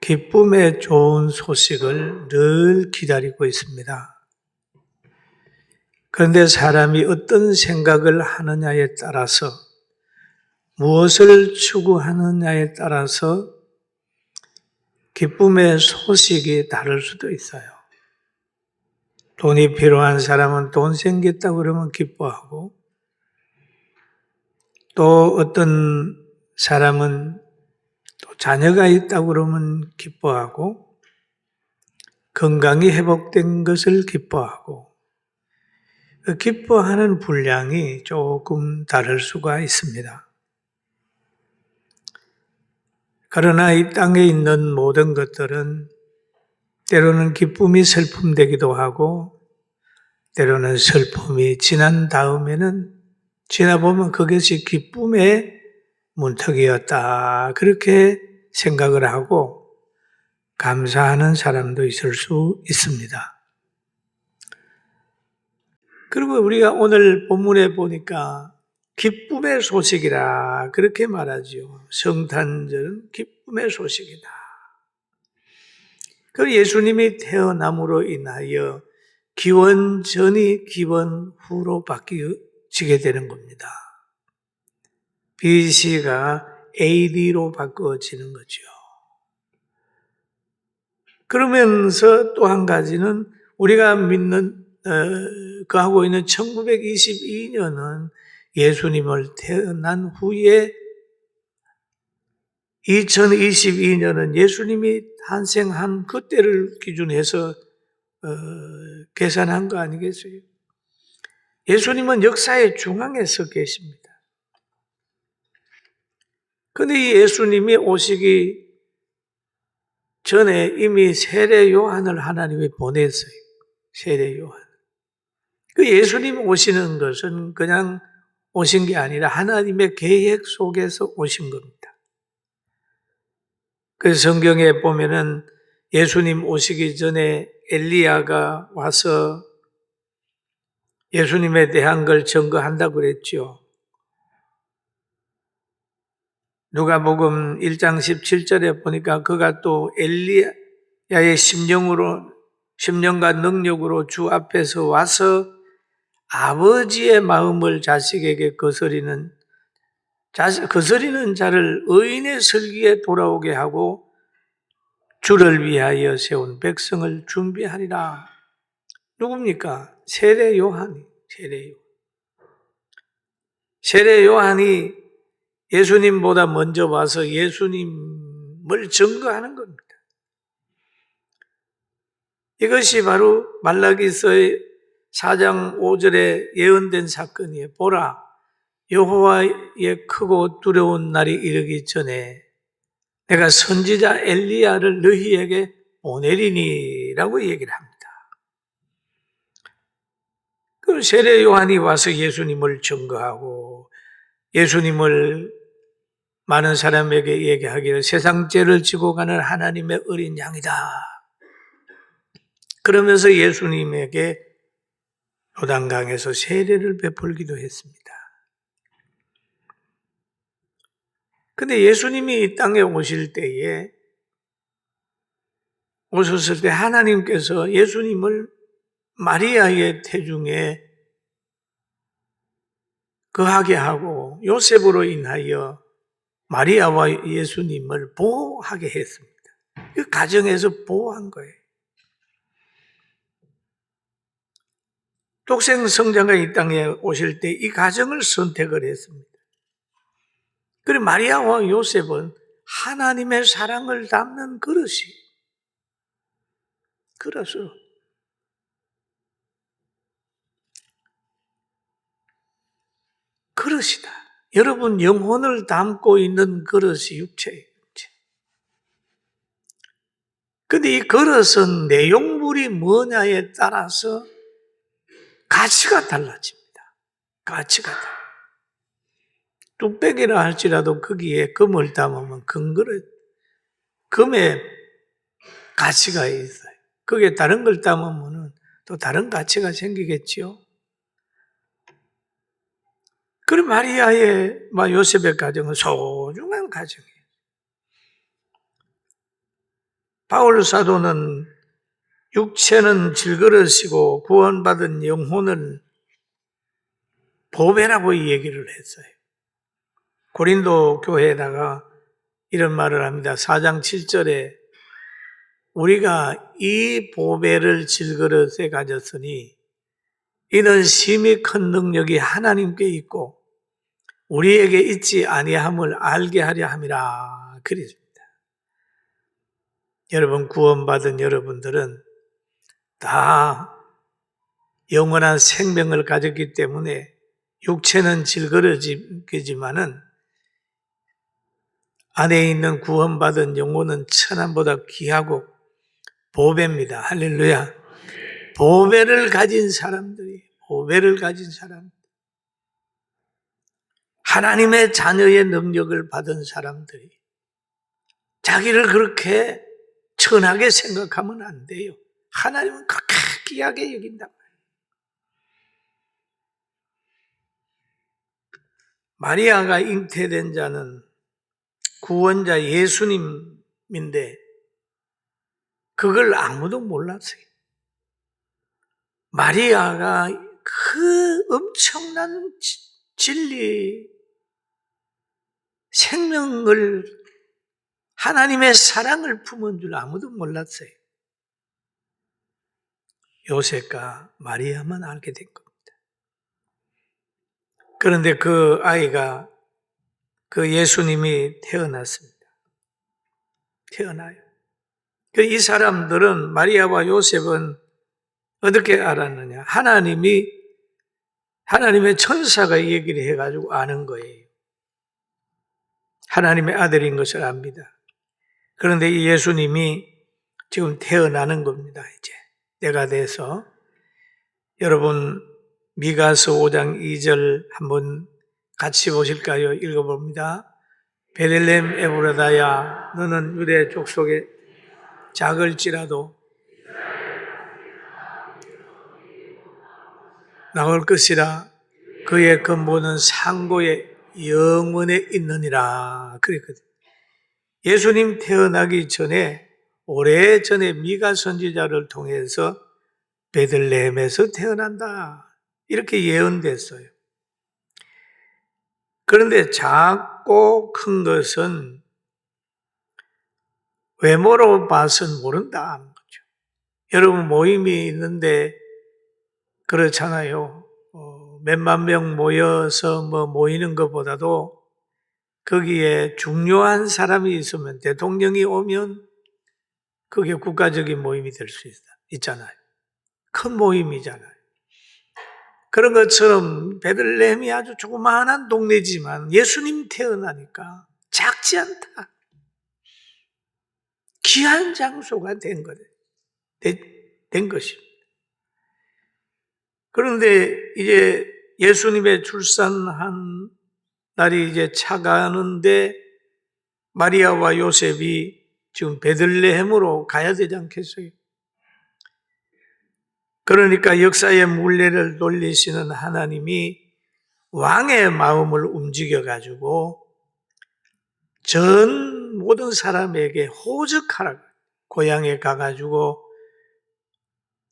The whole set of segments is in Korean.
기쁨의 좋은 소식을 늘 기다리고 있습니다. 그런데 사람이 어떤 생각을 하느냐에 따라서, 무엇을 추구하느냐에 따라서 기쁨의 소식이 다를 수도 있어요. 돈이 필요한 사람은 돈 생겼다고 그러면 기뻐하고, 또 어떤 사람은 또 자녀가 있다고 그러면 기뻐하고, 건강이 회복된 것을 기뻐하고, 그 기뻐하는 분량이 조금 다를 수가 있습니다. 그러나 이 땅에 있는 모든 것들은 때로는 기쁨이 슬픔되기도 하고, 때로는 슬픔이 지난 다음에는 지나보면 그것이 기쁨의 문턱이었다, 그렇게 생각을 하고 감사하는 사람도 있을 수 있습니다. 그리고 우리가 오늘 본문에 보니까 기쁨의 소식이라 그렇게 말하죠. 성탄절은 기쁨의 소식이다. 그 예수님이 태어남으로 인하여 기원 전이 기원 후로 바뀌게 되는 겁니다. BC가 AD로 바꿔지는 거죠. 그러면서 또 한 가지는 우리가 믿는 하고 있는 1922년은 예수님을 태어난 후에 2022년은 예수님이 탄생한 그때를 기준해서 계산한 거 아니겠어요? 예수님은 역사의 중앙에 서 계십니다. 그런데 이 예수님이 오시기 전에 이미 세례 요한을 하나님이 보냈어요. 세례 요한. 그 예수님 오시는 것은 그냥 오신 게 아니라 하나님의 계획 속에서 오신 겁니다. 그래서 성경에 보면은 예수님 오시기 전에 엘리야가 와서 예수님에 대한 걸 증거한다고 그랬죠. 누가복음 1장 17절에 보니까 그가 또 엘리야의 심령과 능력으로 주 앞에서 와서 아버지의 마음을 자식에게 거스리는 자를 의인의 설기에 돌아오게 하고 주를 위하여 세운 백성을 준비하리라. 누굽니까? 세례 요한이. 세례 요한이 예수님보다 먼저 와서 예수님을 증거하는 겁니다. 이것이 바로 말라기서의 4장 5절에 예언된 사건이에요. 보라, 여호와의 크고 두려운 날이 이르기 전에 내가 선지자 엘리야를 너희에게 보내리니라고 얘기를 합니다. 그 세례 요한이 와서 예수님을 증거하고 예수님을 많은 사람에게 얘기하기를 세상 죄를 지고 가는 하나님의 어린 양이다. 그러면서 예수님에게 요단강에서 세례를 베풀기도 했습니다. 근데 예수님이 이 땅에 오셨을 때 하나님께서 예수님을 마리아의 태중에 거하게 하고 요셉으로 인하여 마리아와 예수님을 보호하게 했습니다. 그 가정에서 보호한 거예요. 독생 성자가 이 땅에 오실 때 이 가정을 선택을 했습니다. 그리고 마리아와 요셉은 하나님의 사랑을 담는 그릇이, 그릇이다. 여러분, 영혼을 담고 있는 그릇이 육체예요. 근데 이 그릇은 내용물이 뭐냐에 따라서 가치가 달라집니다. 가치가 달라요. 뚝배기라 할지라도 거기에 금을 담으면 금 그릇, 금의 가치가 있어요. 거기에 다른 걸 담으면 또 다른 가치가 생기겠지요. 그리고 마리아의 요셉의 가정은 소중한 가정이에요. 바울 사도는 육체는 질그릇이고 구원받은 영혼은 보배라고 이 얘기를 했어요. 고린도 교회에다가 이런 말을 합니다. 4장 7절에 우리가 이 보배를 질그릇에 가졌으니 이는 심히 큰 능력이 하나님께 있고 우리에게 있지 아니함을 알게 하려 함이라 그랬습니다. 여러분, 구원받은 여러분들은 다 영원한 생명을 가졌기 때문에 육체는 질그릇이지만은 안에 있는 구원받은 영혼은 천한보다 귀하고 보배입니다. 할렐루야. 보배를 가진 사람, 하나님의 자녀의 능력을 받은 사람들이 자기를 그렇게 천하게 생각하면 안 돼요. 하나님은 그렇게 귀하게 여긴단 말이에요. 마리아가 잉태된 자는 구원자 예수님인데 그걸 아무도 몰랐어요. 마리아가 그 엄청난 진리, 생명을, 하나님의 사랑을 품은 줄 아무도 몰랐어요. 요셉과 마리아만 알게 된 겁니다. 그런데 그 아이가, 그 예수님이 태어났습니다. 태어나요. 이 사람들은, 마리아와 요셉은 어떻게 알았느냐? 하나님의 천사가 얘기를 해가지고 아는 거예요. 하나님의 아들인 것을 압니다. 그런데 이 예수님이 지금 태어나는 겁니다. 이제 때가 돼서. 여러분, 미가서 5장 2절 한번 같이 보실까요? 읽어봅니다. 베들레헴 에브라다야, 너는 유대 족속에 작을지라도 나올 것이라. 그의 근본은 상고의 영원에 있느니라. 그랬거든요. 예수님 태어나기 전에, 오래전에 미가 선지자를 통해서 베들레헴에서 태어난다, 이렇게 예언됐어요. 그런데 작고 큰 것은 외모로 봐서는 모른다 하는 거죠. 여러분, 모임이 있는데 그렇잖아요. 몇만 명 모여서 모이는 것보다도 거기에 중요한 사람이 있으면, 대통령이 오면 그게 국가적인 모임이 될 수 있잖아요. 큰 모임이잖아요. 그런 것처럼 베들레헴이 아주 조그마한 동네지만 예수님 태어나니까 작지 않다, 귀한 장소가 된 것입니다. 그런데 이제 예수님의 출산한 날이 이제 차가는데 마리아와 요셉이 지금 베들레헴으로 가야 되지 않겠어요? 그러니까 역사의 물레를 돌리시는 하나님이 왕의 마음을 움직여가지고 전 모든 사람에게 호적하라고, 고향에 가가지고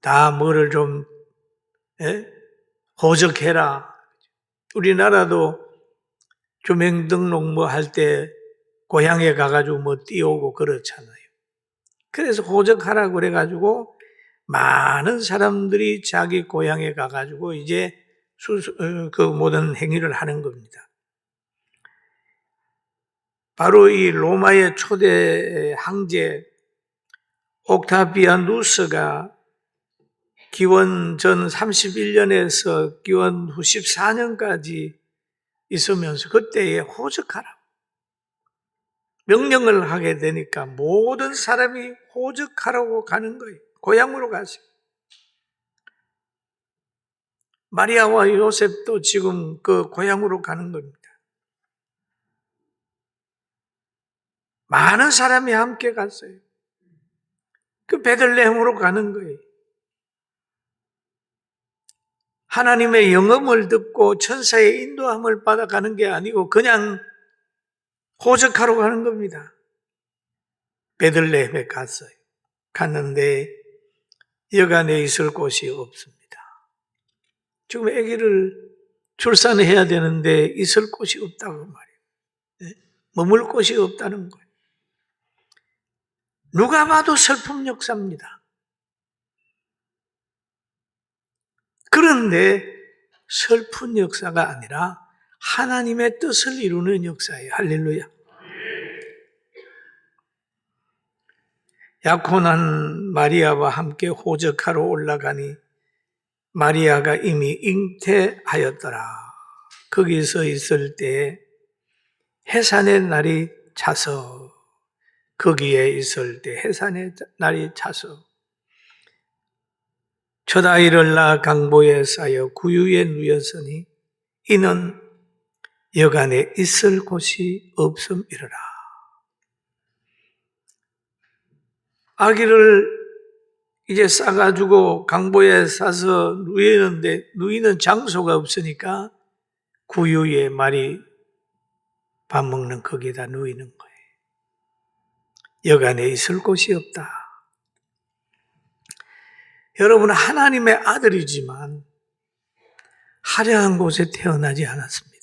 다 뭐를 좀 호적해라. 우리나라도 주민등록 할 때 고향에 가가지고 띄우고 그렇잖아요. 그래서 호적하라고 그래가지고 많은 사람들이 자기 고향에 가가지고 이제 그 모든 행위를 하는 겁니다. 바로 이 로마의 초대 황제 옥타비아누스가 기원 전 31년에서 기원 후 14년까지 있으면서 그때에 호적하라고 명령을 하게 되니까 모든 사람이 호적하라고 가는 거예요. 고향으로 가세요. 마리아와 요셉도 지금 그 고향으로 가는 겁니다. 많은 사람이 함께 갔어요. 그 베들레헴으로 가는 거예요. 하나님의 영음을 듣고 천사의 인도함을 받아가는 게 아니고 그냥 호적하러 가는 겁니다. 베들레헴에 갔어요. 갔는데 여간에 있을 곳이 없습니다. 지금 아기를 출산해야 되는데 있을 곳이 없다고 말이에요. 네? 머물 곳이 없다는 거예요. 누가 봐도 슬픔 역사입니다. 그런데 슬픈 역사가 아니라 하나님의 뜻을 이루는 역사예요. 할렐루야. 약혼한 마리아와 함께 호적하러 올라가니 마리아가 이미 잉태하였더라. 거기서 있을 때 해산의 날이 차서, 거기에 있을 때 해산의 날이 차서 첫 아이를 낳아 강보에 쌓여 구유에 누였으니 이는 여간에 있을 곳이 없음이러라. 아기를 이제 싸가지고 강보에 싸서 누이는데 누이는 장소가 없으니까 구유에 말이 밥 먹는 거기에다 누이는 거예요. 여간에 있을 곳이 없다. 여러분은 하나님의 아들이지만 화려한 곳에 태어나지 않았습니다.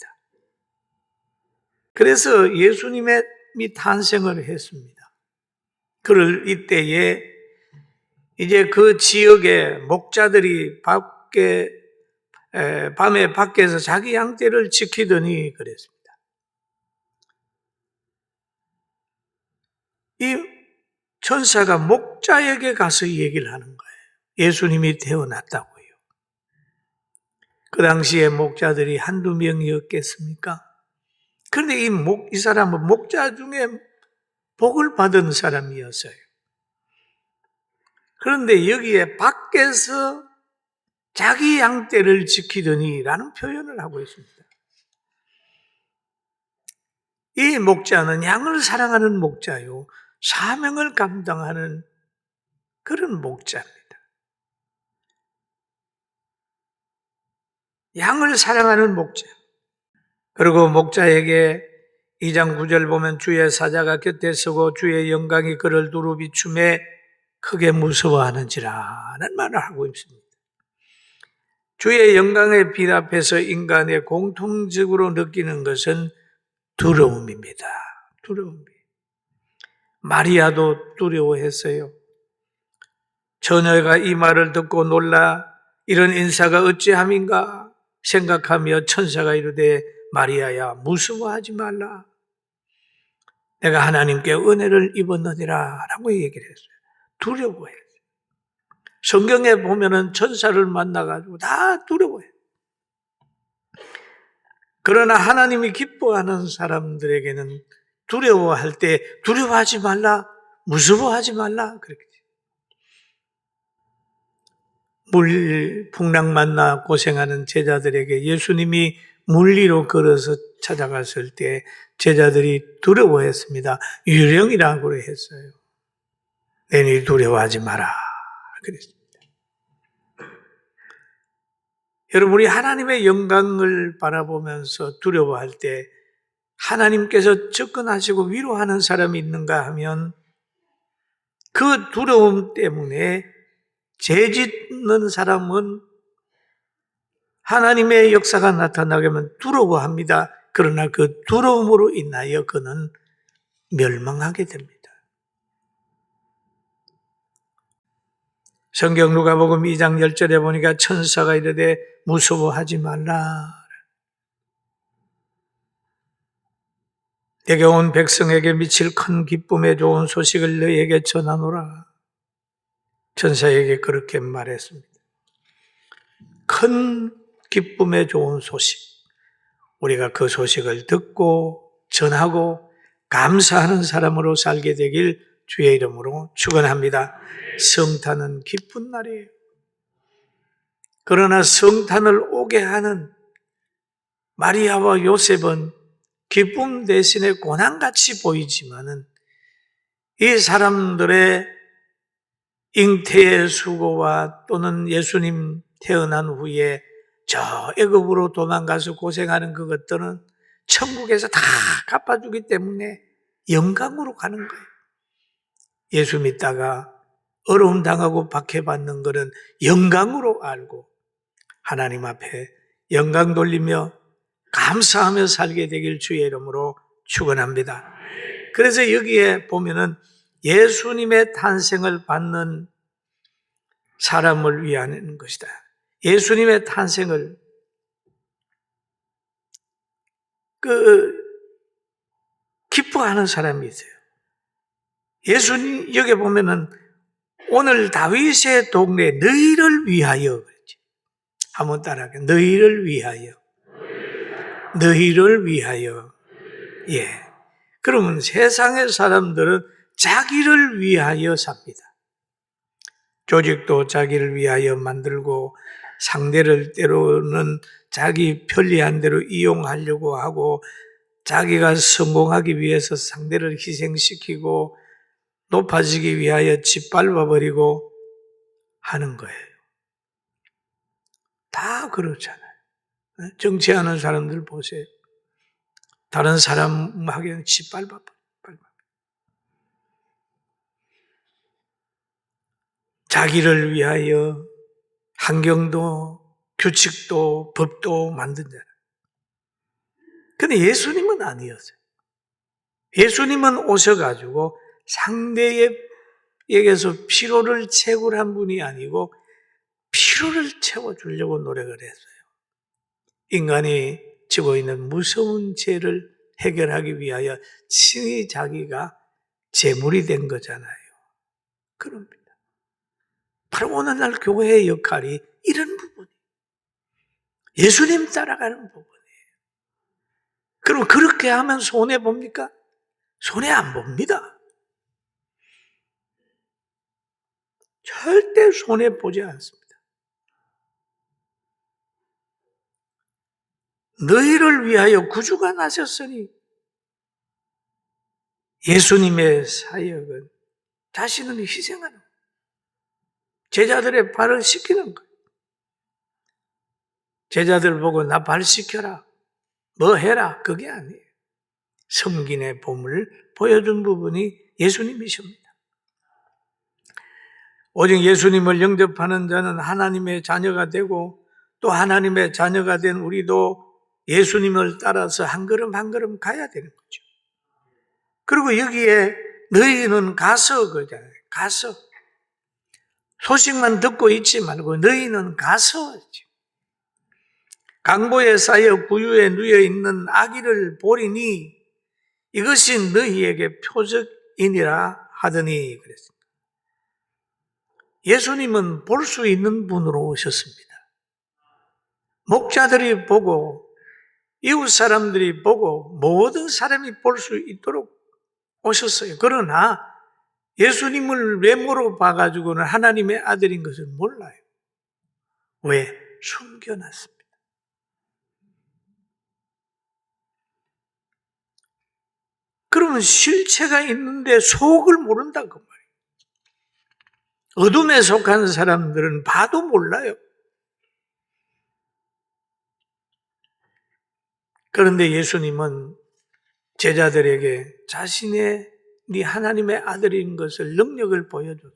그래서 예수님이 탄생을 했습니다. 그럴 이때에 이제 그 지역의 목자들이 밤에 밖에서 자기 양떼를 지키더니 그랬습니다. 이 천사가 목자에게 가서 얘기를 하는 거예요. 예수님이 태어났다고요. 그 당시에 목자들이 한두 명이었겠습니까? 그런데 이 사람은 목자 중에 복을 받은 사람이었어요. 그런데 여기에 밖에서 자기 양떼를 지키더니 라는 표현을 하고 있습니다. 이 목자는 양을 사랑하는 목자요, 사명을 감당하는 그런 목자입니다. 양을 사랑하는 목자. 그리고 목자에게 2장 9절 보면 주의 사자가 곁에 서고 주의 영광이 그를 두루 비춤에 크게 무서워하는지라는 말을 하고 있습니다. 주의 영광의 빛 앞에서 인간의 공통적으로 느끼는 것은 두려움입니다. 두려움. 마리아도 두려워했어요. 처녀가 이 말을 듣고 놀라 이런 인사가 어찌함인가 생각하며 천사가 이르되 마리아야 무서워하지 말라. 내가 하나님께 은혜를 입었느니라 라고 얘기를 했어요. 두려워해요. 성경에 보면은 천사를 만나가지고 다 두려워해요. 그러나 하나님이 기뻐하는 사람들에게는 두려워할 때 두려워하지 말라, 무서워하지 말라 그렇게. 풍랑 만나 고생하는 제자들에게 예수님이 물 위로 걸어서 찾아갔을 때 제자들이 두려워했습니다. 유령이라고 했어요. 너희 두려워하지 마라 그랬습니다. 여러분, 우리 하나님의 영광을 바라보면서 두려워할 때 하나님께서 접근하시고 위로하는 사람이 있는가 하면 그 두려움 때문에 죄 짓는 사람은 하나님의 역사가 나타나게 하면 두려워합니다. 그러나 그 두려움으로 인하여 그는 멸망하게 됩니다. 성경 누가복음 2장 10절에 보니까 천사가 이르되 무서워하지 말라. 내게 온 백성에게 미칠 큰 기쁨에 좋은 소식을 너희에게 전하노라. 천사에게 그렇게 말했습니다. 큰 기쁨에 좋은 소식. 우리가 그 소식을 듣고 전하고 감사하는 사람으로 살게 되길 주의 이름으로 축원합니다. 성탄은 기쁜 날이에요. 그러나 성탄을 오게 하는 마리아와 요셉은 기쁨 대신에 고난같이 보이지만은 이 사람들의 잉태의 수고와 또는 예수님 태어난 후에 저 애굽으로 도망가서 고생하는 그것들은 천국에서 다 갚아주기 때문에 영광으로 가는 거예요. 예수 믿다가 어려움 당하고 박해받는 것은 영광으로 알고 하나님 앞에 영광 돌리며 감사하며 살게 되길 주의 이름으로 축원합니다. 그래서 여기에 보면은 예수님의 탄생을 받는 사람을 위한 것이다. 예수님의 탄생을 기뻐하는 사람이 있어요. 예수님 여기 보면은 오늘 다윗의 동네 너희를 위하여 그랬지. 한번 따라하게. 너희를 위하여. 너희를 위하여. 예. 그러면 세상의 사람들은 자기를 위하여 삽니다. 조직도 자기를 위하여 만들고 상대를 때로는 자기 편리한 대로 이용하려고 하고 자기가 성공하기 위해서 상대를 희생시키고 높아지기 위하여 짓밟아버리고 하는 거예요. 다 그렇잖아요. 정치하는 사람들 보세요. 다른 사람에게 짓밟아버려. 자기를 위하여 환경도 규칙도 법도 만든잖아요. 근데 예수님은 아니었어요. 예수님은 오셔가지고 상대에게서 피로를 채굴한 분이 아니고 피로를 채워주려고 노력을 했어요. 인간이 지고 있는 무서운 죄를 해결하기 위하여 친히 자기가 제물이 된 거잖아요. 그럽니다. 바로 오늘날 교회의 역할이 이런 부분이에요. 예수님 따라가는 부분이에요. 그럼 그렇게 하면 손해봅니까? 손해 안 봅니다. 절대 손해보지 않습니다. 너희를 위하여 구주가 나셨으니 예수님의 사역은 자신을 희생하는 거예요. 제자들의 발을 씻기는 거예요. 제자들 보고 나 발 씻겨라. 뭐 해라. 그게 아니에요. 섬김의 봄을 보여준 부분이 예수님이십니다. 오직 예수님을 영접하는 자는 하나님의 자녀가 되고 또 하나님의 자녀가 된 우리도 예수님을 따라서 한 걸음 한 걸음 가야 되는 거죠. 그리고 여기에 너희는 가서 그러잖아요. 가서. 소식만 듣고 있지 말고 너희는 가서. 강보에 쌓여 구유에 누여 있는 아기를 보리니 이것이 너희에게 표적이니라 하더니 그랬습니다. 예수님은 볼 수 있는 분으로 오셨습니다. 목자들이 보고 이웃 사람들이 보고 모든 사람이 볼 수 있도록 오셨어요. 그러나 예수님을 외모로 봐가지고는 하나님의 아들인 것을 몰라요. 왜? 숨겨놨습니다. 그러면 실체가 있는데 속을 모른다 그 말이에요. 어둠에 속한 사람들은 봐도 몰라요. 그런데 예수님은 제자들에게 자신의 네 하나님의 아들인 것을 능력을 보여줬어요.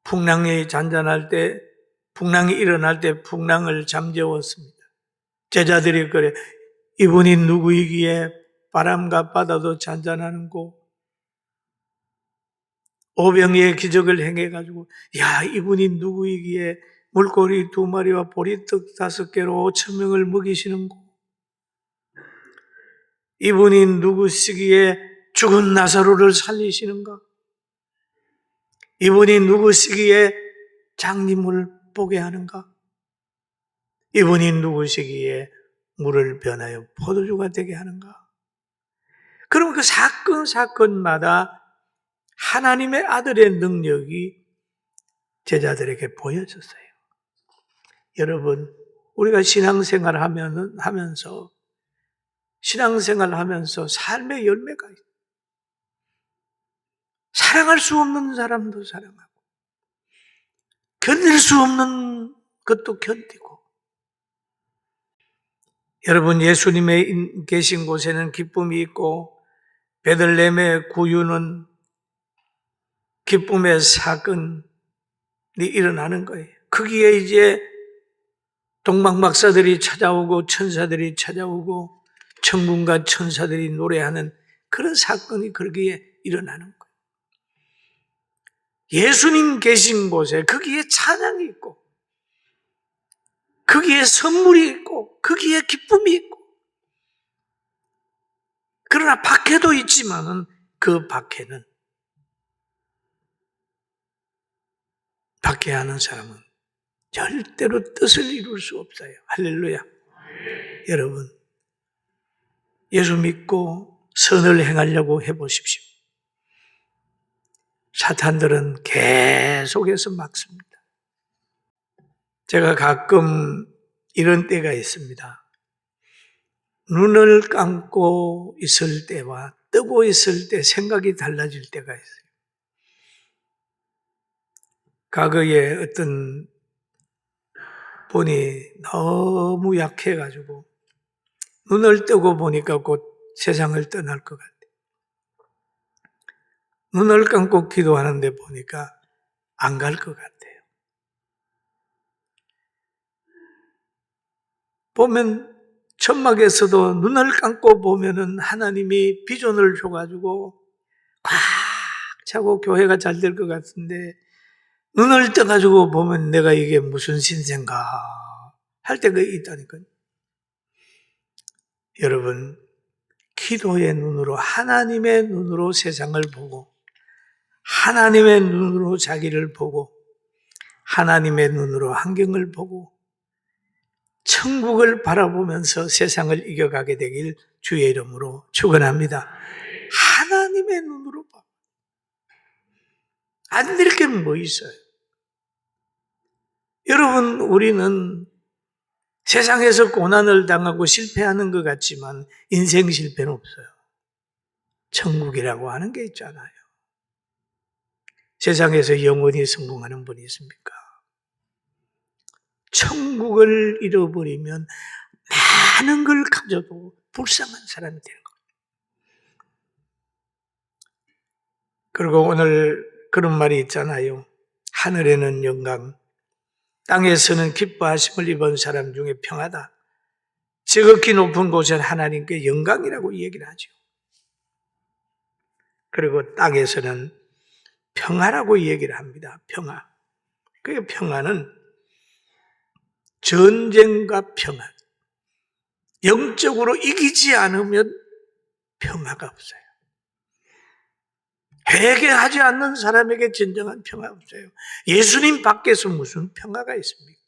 풍랑이 잔잔할 때, 풍랑이 일어날 때 풍랑을 잠재웠습니다. 제자들이 그래, 이분이 누구이기에 바람과 바다도 잔잔하는고 오병이의 기적을 행해가지고 야 이분이 누구이기에 물고기 2마리와 보리떡 5개로 5,000명을 먹이시는고 이분이 누구시기에 죽은 나사로를 살리시는가? 이분이 누구시기에 장님을 보게 하는가? 이분이 누구시기에 물을 변하여 포도주가 되게 하는가? 그럼 그 사건마다 하나님의 아들의 능력이 제자들에게 보여졌어요. 여러분, 우리가 신앙생활 하면서 삶의 열매가 있어요. 사랑할 수 없는 사람도 사랑하고 견딜 수 없는 것도 견디고 여러분 예수님의 계신 곳에는 기쁨이 있고 베들레헴의 구유는 기쁨의 사건이 일어나는 거예요. 거기에 이제 동방박사들이 찾아오고 천사들이 찾아오고 천군과 천사들이 노래하는 그런 사건이 거기에 일어나는 거예요. 예수님 계신 곳에 거기에 찬양이 있고 거기에 선물이 있고 거기에 기쁨이 있고, 그러나 박해도 있지만은 그 박해는 박해하는 사람은 절대로 뜻을 이룰 수 없어요. 할렐루야. 여러분, 예수 믿고 선을 행하려고 해보십시오. 사탄들은 계속해서 막습니다. 제가 가끔 이런 때가 있습니다. 눈을 감고 있을 때와 뜨고 있을 때 생각이 달라질 때가 있어요. 과거에 어떤 분이 너무 약해가지고 눈을 뜨고 보니까 곧 세상을 떠날 것 같아요. 눈을 감고 기도하는데 보니까 안 갈 것 같아요. 보면 천막에서도 눈을 감고 보면은 하나님이 비전을 줘가지고 꽉 차고 교회가 잘 될 것 같은데, 눈을 떠가지고 보면 내가 이게 무슨 신세인가 할 때가 있다니까요. 여러분, 기도의 눈으로, 하나님의 눈으로 세상을 보고 하나님의 눈으로 자기를 보고 하나님의 눈으로 환경을 보고 천국을 바라보면서 세상을 이겨가게 되길 주의 이름으로 축원합니다. 하나님의 눈으로 봐. 안 될 게 뭐 있어요? 여러분, 우리는 세상에서 고난을 당하고 실패하는 것 같지만 인생 실패는 없어요. 천국이라고 하는 게 있잖아요. 세상에서 영원히 성공하는 분이 있습니까? 천국을 잃어버리면 많은 걸 가져도 불쌍한 사람이 되는 거예요. 그리고 오늘 그런 말이 있잖아요. 하늘에는 영광, 땅에서는 기뻐하심을 입은 사람 중에 평하다. 지극히 높은 곳은 하나님께 영광이라고 얘기를 하죠. 그리고 땅에서는 평화라고 얘기를 합니다. 평화. 그 평화는 전쟁과 평화. 영적으로 이기지 않으면 평화가 없어요. 회개하지 않는 사람에게 진정한 평화가 없어요. 예수님 밖에서 무슨 평화가 있습니까?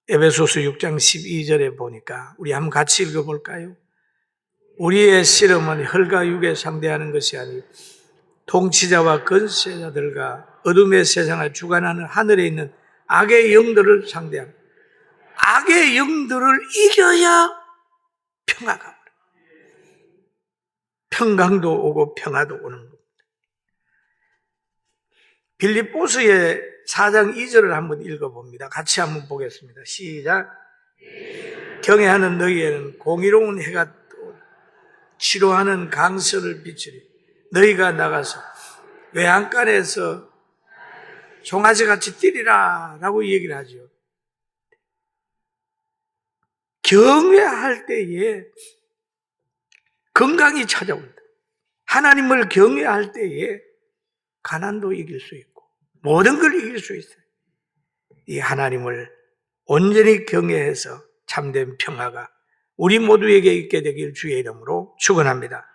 에베소서 6장 12절에 보니까 우리 한번 같이 읽어볼까요? 우리의 씨름은 혈과 육에 상대하는 것이 아니고 통치자와 권세자들과 어둠의 세상을 주관하는 하늘에 있는 악의 영들을 상대합니다. 악의 영들을 이겨야 평화가 오는, 평강도 오고 평화도 오는 겁니다. 빌립보서의 4장 2절을 한번 읽어봅니다. 같이 한번 보겠습니다. 시작. 경외하는 너희에는 공의로운 해가 치료하는 강설을 비추리. 너희가 나가서 외양간에서 송아지같이 뛰리라 라고 얘기를 하죠. 경외할 때에 건강이 찾아온다. 하나님을 경외할 때에 가난도 이길 수 있고 모든 걸 이길 수 있어요. 이 하나님을 온전히 경외해서 참된 평화가 우리 모두에게 있게 되길 주의 이름으로 축원합니다.